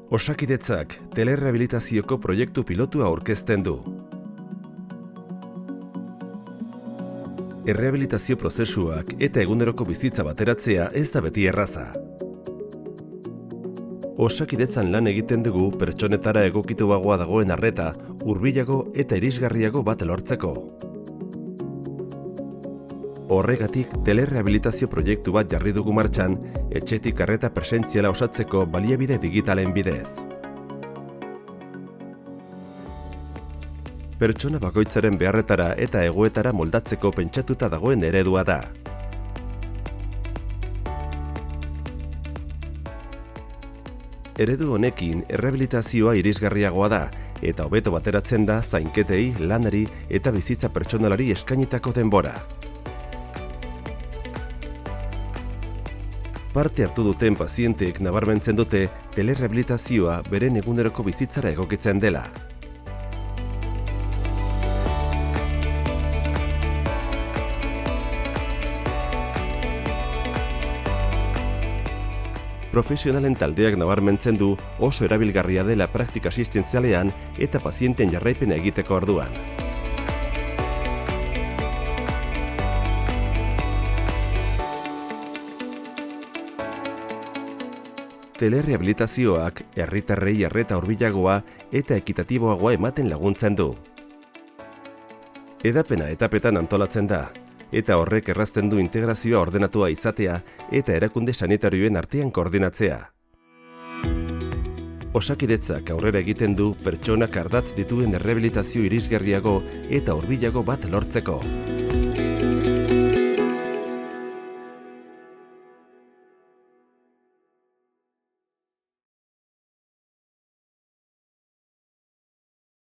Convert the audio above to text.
Osakidetzak telerehabilitazioko proiektu pilotua aurkezten du. Errehabilitazio prozesuak eta eguneroko bizitza bateratzea ez da beti erraza. Osakidetzan lan egiten dugu pertsonetara egokituagoa dagoen arreta, hurbilago eta irisgarriago bat lortzeko. Horregatik, telerehabilitazio proiektu bat jarri dugu martxan, etxetik arreta presentziala osatzeko baliabide digitalen bidez. Pertsona bakoitzaren beharretara eta egoetara moldatzeko pentsatuta dagoen eredua da. Eredu honekin errehabilitazioa irisgarriagoa da eta hobeto bateratzen da zainketei, lanari eta bizitza pertsonalari eskainitako denbora. Parte hartu duten pazienteek nabarmentzen dute telerehabilitazioa beren eguneroko bizitzara egokitzen dela. Profesionalen taldeak nabarmentzen du oso erabilgarria dela praktika asistentzialean eta pazienten jarraipena egiteko orduan. Telerehabilitazioak herritarrei arreta hurbilagoa eta ekitatiboagoa ematen laguntzen du. Edapena etapetan antolatzen da, eta horrek errazten du integrazioa ordenatua izatea eta erakunde sanitarioen artean koordinatzea. Osakidetzak aurrera egiten du pertsonak ardatz dituen errehabilitazio irisgarriago eta hurbilago bat lortzeko.